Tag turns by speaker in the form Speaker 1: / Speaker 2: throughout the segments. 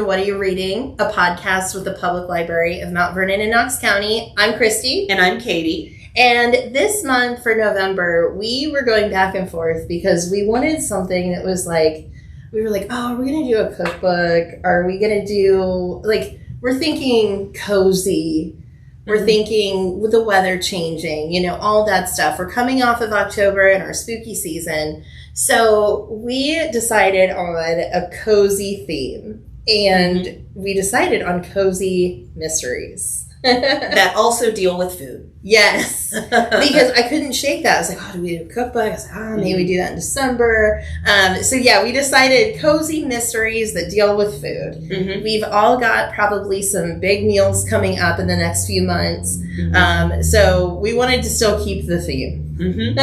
Speaker 1: to What Are You Reading, a podcast with the Public Library of Mount Vernon in Knox County. I'm Christy.
Speaker 2: And I'm Katie.
Speaker 1: And this month for November, we were going back and forth because we wanted something that was like, we were like, oh, are we going to do a cookbook? Are we going to do, like, we're thinking cozy. We're thinking with the weather changing, you know, all that stuff. We're coming off of October and our spooky season. So we decided on a cozy theme. And we decided on cozy mysteries.
Speaker 2: That also deal with food.
Speaker 1: Yes, because I couldn't shake that. I was like, oh, do we do a cookbook? I was like, maybe we do that in December. So yeah, we decided cozy mysteries that deal with food. Mm-hmm. We've all got probably some big meals coming up in the next few months. Mm-hmm. So we wanted to still keep the theme. Mm-hmm.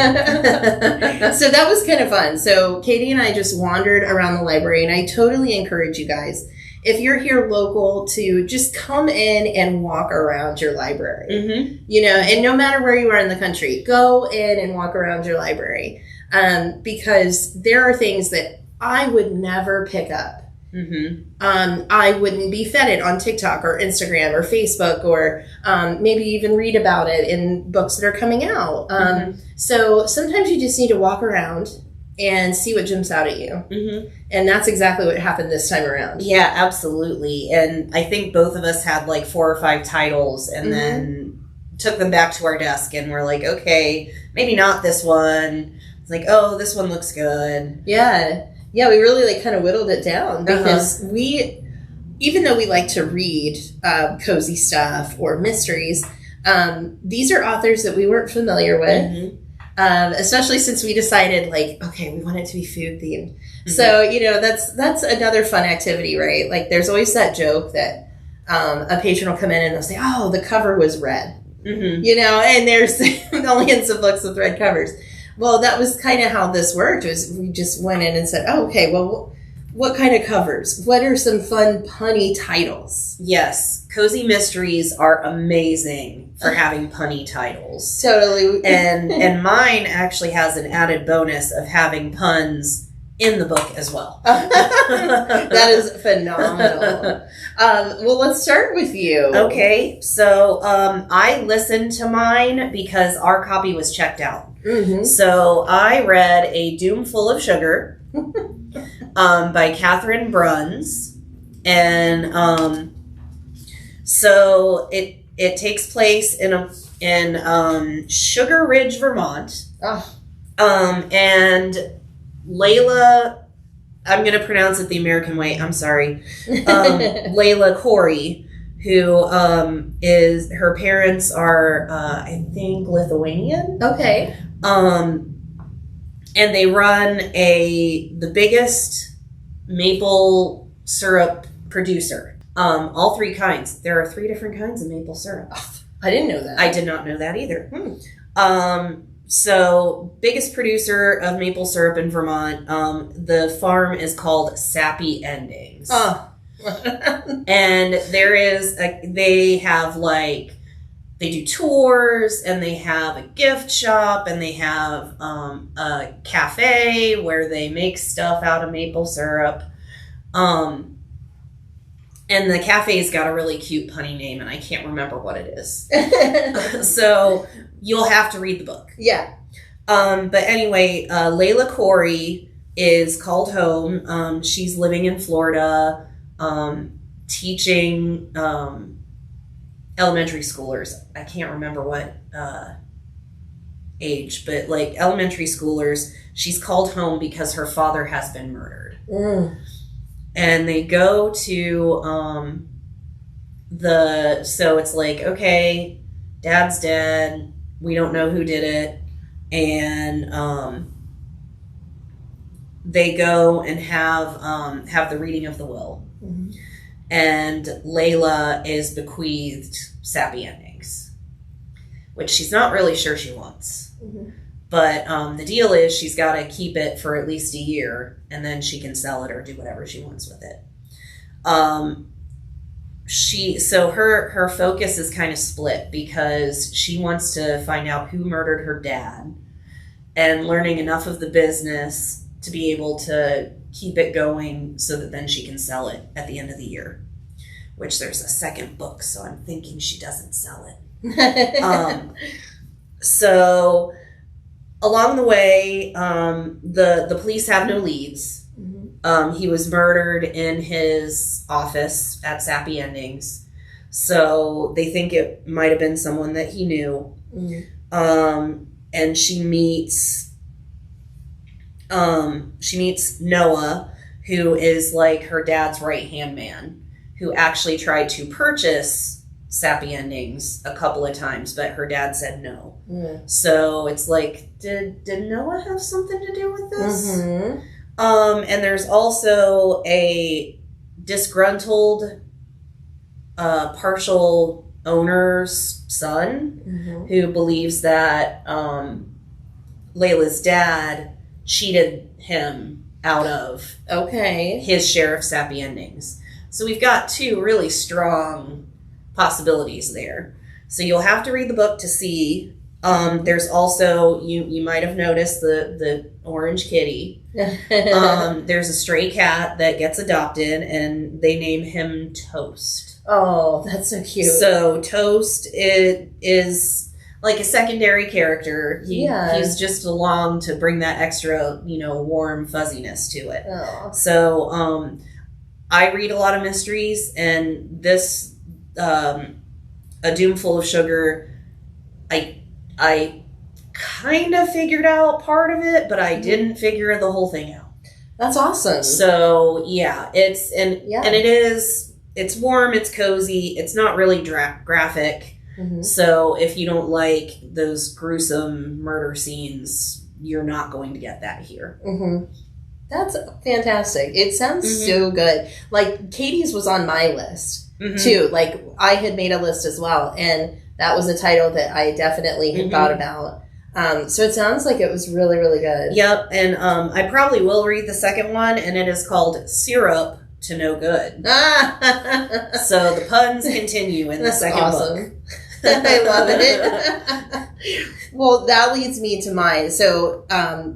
Speaker 1: So that was kind of fun. So Katie and I just wandered around the library, and I totally encourage you guys, if you're here local, to just come in and walk around your library. Mm-hmm. You know, and no matter where you are in the country, go in and walk around your library. Because there are things that I would never pick up. Mm-hmm. I wouldn't be fed it on TikTok or Instagram or Facebook, or maybe even read about it in books that are coming out. So sometimes you just need to walk around and see what jumps out at you. Mm-hmm. And that's exactly what happened this time around.
Speaker 2: Yeah, absolutely. And I think both of us had like 4 or 5 titles and then took them back to our desk and we're like, okay, maybe not this one. It's like, oh, this one looks good.
Speaker 1: Yeah. Yeah, we really like kind of whittled it down because even though we like to read cozy stuff or mysteries, these are authors that we weren't familiar with. Mm-hmm. Especially since we decided, like, okay, we want it to be food themed. Mm-hmm. So, you know, that's another fun activity, right? Like, there's always that joke that a patron will come in and they'll say, oh, the cover was red. Mm-hmm. You know, and there's millions of books with red covers. Well, that was kind of how this worked, was we just went in and said, oh, okay, well, what kind of covers? What are some fun, punny titles?
Speaker 2: Yes. Cozy mysteries are amazing for having punny titles.
Speaker 1: Totally.
Speaker 2: And mine actually has an added bonus of having puns in the book as well.
Speaker 1: That is phenomenal. Well, let's start with you.
Speaker 2: Okay. So I listened to mine because our copy was checked out. Mm-hmm. So I read A Doomful of Sugar by Catherine Bruns. And so it takes place in Sugar Ridge, Vermont. Oh. And Layla, I'm going to pronounce it the American way. I'm sorry. Layla Corey, who is, her parents are, I think, Lithuanian.
Speaker 1: Okay.
Speaker 2: And they run the biggest maple syrup producer. All 3 kinds. There are 3 different kinds of maple syrup.
Speaker 1: Oh, I didn't know that.
Speaker 2: I did not know that either. So, biggest producer of maple syrup in Vermont. The farm is called Sappy Endings. Oh. And they have like, they do tours, and they have a gift shop, and they have a cafe where they make stuff out of maple syrup. And the cafe's got a really cute punny name, and I can't remember what it is. So you'll have to read the book.
Speaker 1: Yeah.
Speaker 2: But anyway, Layla Corey is called home. She's living in Florida, teaching elementary schoolers. I can't remember what age, but like elementary schoolers. She's called home because her father has been murdered. And they go to so it's like, okay, dad's dead. We don't know who did it. And they go and have the reading of the will. Mm-hmm. And Layla is bequeathed Sappy Endings, which she's not really sure she wants. Mm-hmm. But the deal is she's got to keep it for at least a year, and then she can sell it or do whatever she wants with it. Her focus is kind of split because she wants to find out who murdered her dad and learning enough of the business to be able to keep it going so that then she can sell it at the end of the year. Which there's a second book, so I'm thinking she doesn't sell it. So along the way, the police have no leads. He was murdered in his office at Sappy Endings. So they think it might have been someone that he knew. And she meets Noah, who is like her dad's right-hand man, who actually tried to purchase Sappy Endings a couple of times, but her dad said no. So it's like, did Noah have something to do with this? And there's also a disgruntled partial owner's son who believes that Layla's dad cheated him out of his share of Sappy Endings. So we've got two really strong possibilities there. So you'll have to read the book to see. There's also, you might have noticed the orange kitty. There's a stray cat that gets adopted, and they name him Toast.
Speaker 1: Oh, that's so cute.
Speaker 2: So Toast is like a secondary character. He's just along to bring that extra, warm fuzziness to it.
Speaker 1: Oh.
Speaker 2: So I read a lot of mysteries, and this, A Doomful of Sugar, I kind of figured out part of it, but I didn't figure the whole thing out.
Speaker 1: That's awesome.
Speaker 2: So yeah, it's warm, it's cozy, it's not really graphic. So if you don't like those gruesome murder scenes, you're not going to get that here.
Speaker 1: That's fantastic. It sounds so good. Like, Katie's was on my list, too. Like, I had made a list as well, and that was a title that I definitely had thought about. So it sounds like it was really, really good.
Speaker 2: Yep, and I probably will read the second one, and it is called Syrup to No Good. So the puns continue in the second book.
Speaker 1: I love it. Well, that leads me to mine. So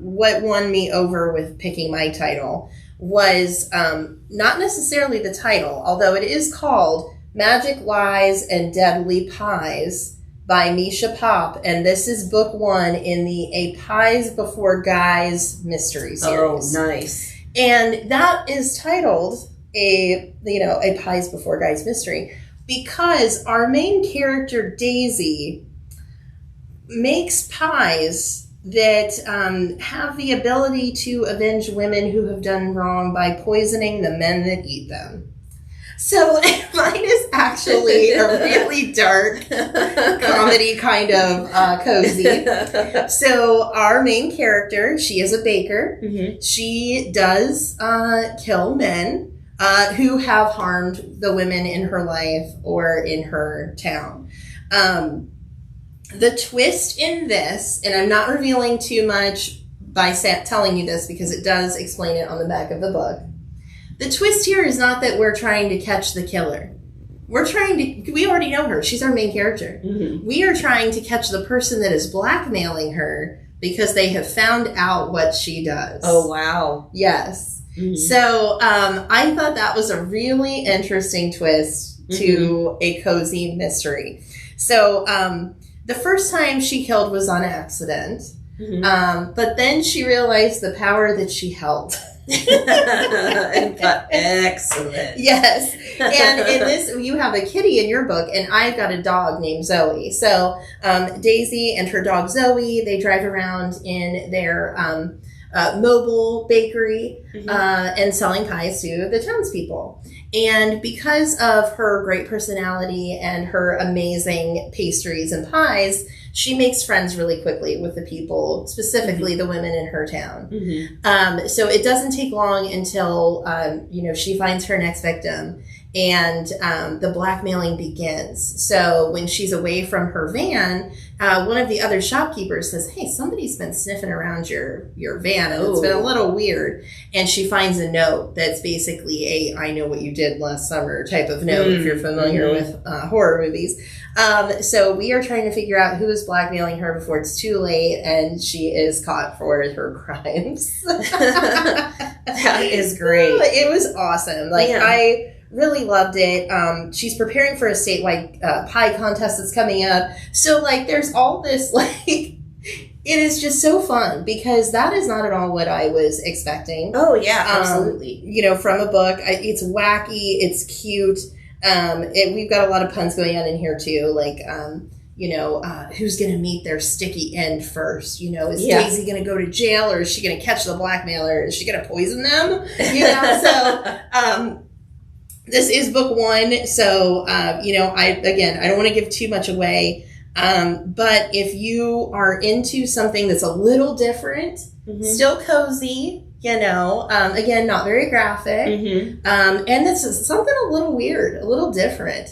Speaker 1: what won me over with picking my title was not necessarily the title, although it is called Magic Lies and Deadly Pies by Misha Pop, and this is book 1 in the A Pies Before Guys mystery series.
Speaker 2: Oh, nice.
Speaker 1: And that is titled a Pies Before Guys mystery because our main character, Daisy, makes pies that have the ability to avenge women who have done wrong by poisoning the men that eat them. So mine is actually a really dark comedy kind of cozy. So our main character, she is a baker. She does kill men who have harmed the women in her life or in her town. The twist in this, and I'm not revealing too much by telling you this because it does explain it on the back of the book. The twist here is not that we're trying to catch the killer. We already know her. She's our main character. We are trying to catch the person that is blackmailing her because they have found out what she does.
Speaker 2: Oh, wow.
Speaker 1: Yes. So I thought that was a really interesting twist to a cozy mystery. So the first time she killed was on accident, but then she realized the power that she held.
Speaker 2: Excellent.
Speaker 1: Yes. And in this, you have a kitty in your book, and I've got a dog named Zoe. So Daisy and her dog Zoe, they drive around in their mobile bakery and selling pies to the townspeople. And because of her great personality and her amazing pastries and pies, she makes friends really quickly with the people, specifically the women in her town. So it doesn't take long until, she finds her next victim and the blackmailing begins. So when she's away from her van, one of the other shopkeepers says, "Hey, somebody's been sniffing around your van, and it's been a little weird." And she finds a note that's basically a "I know what you did last summer" type of note, if you're familiar with horror movies. So we are trying to figure out who is blackmailing her before it's too late and she is caught for her crimes.
Speaker 2: That is great.
Speaker 1: It was awesome. Like, I really loved it. She's preparing for a statewide pie contest that's coming up. So, like, there's all this, like... It is just so fun because that is not at all what I was expecting.
Speaker 2: Oh, yeah, absolutely.
Speaker 1: From a book. It's wacky. It's cute. We've got a lot of puns going on in here, too. Like, who's going to meet their sticky end first? Is Daisy going to go to jail or is she going to catch the blackmailer? Is she going to poison them? So... this is book 1. So, I don't want to give too much away. But if you are into something that's a little different, still cozy, again, not very graphic, and it's something a little weird, a little different,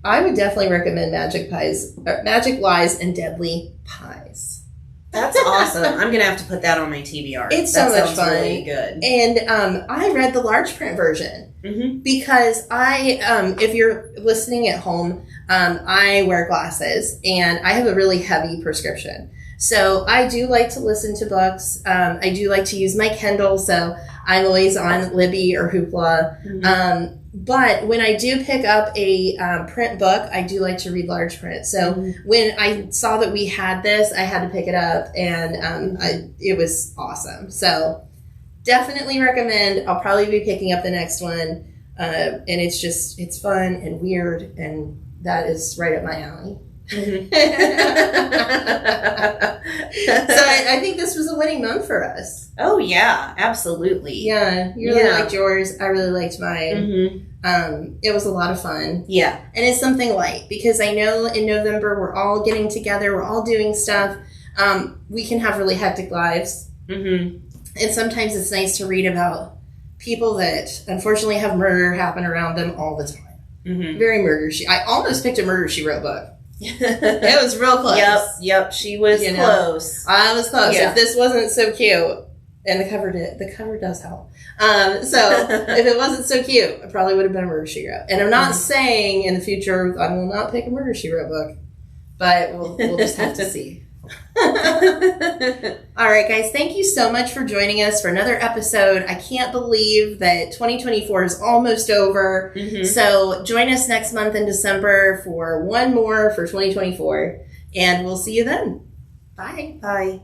Speaker 1: I would definitely recommend Magic Lies and Deadly Pies.
Speaker 2: That's awesome. I'm going to have to put that on my TBR.
Speaker 1: It's so much fun.
Speaker 2: Really good.
Speaker 1: And I read the large print version because if you're listening at home, I wear glasses and I have a really heavy prescription. So I do like to listen to books. I do like to use my Kindle, so I'm always on Libby or Hoopla. But when I do pick up a print book, I do like to read large print. So when I saw that we had this, I had to pick it up, and it was awesome. So definitely recommend. I'll probably be picking up the next one, and it's fun and weird, and that is right up my alley. So I think this was a winning month for us.
Speaker 2: Oh yeah, absolutely.
Speaker 1: Yeah, you really liked yours. I really liked mine. It was a lot of fun. Yeah, and it's something light because I know in November we're all getting together, we're all doing stuff. We can have really hectic lives, and sometimes it's nice to read about people that unfortunately have murder happen around them all the time. Very murder. I almost picked a Murder, She Wrote book. It was real close.
Speaker 2: Yep. She was close.
Speaker 1: I was close. Yeah. If this wasn't so cute, and the cover does help. So if it wasn't so cute, it probably would have been a Murder, She Wrote. And I'm not saying in the future I will not pick a Murder, She Wrote book, but we'll just have to see. All right, guys, thank you so much for joining us for another episode. I can't believe that 2024 is almost over. So join us next month in December for one more for 2024, and we'll see you then. Bye.
Speaker 2: Bye.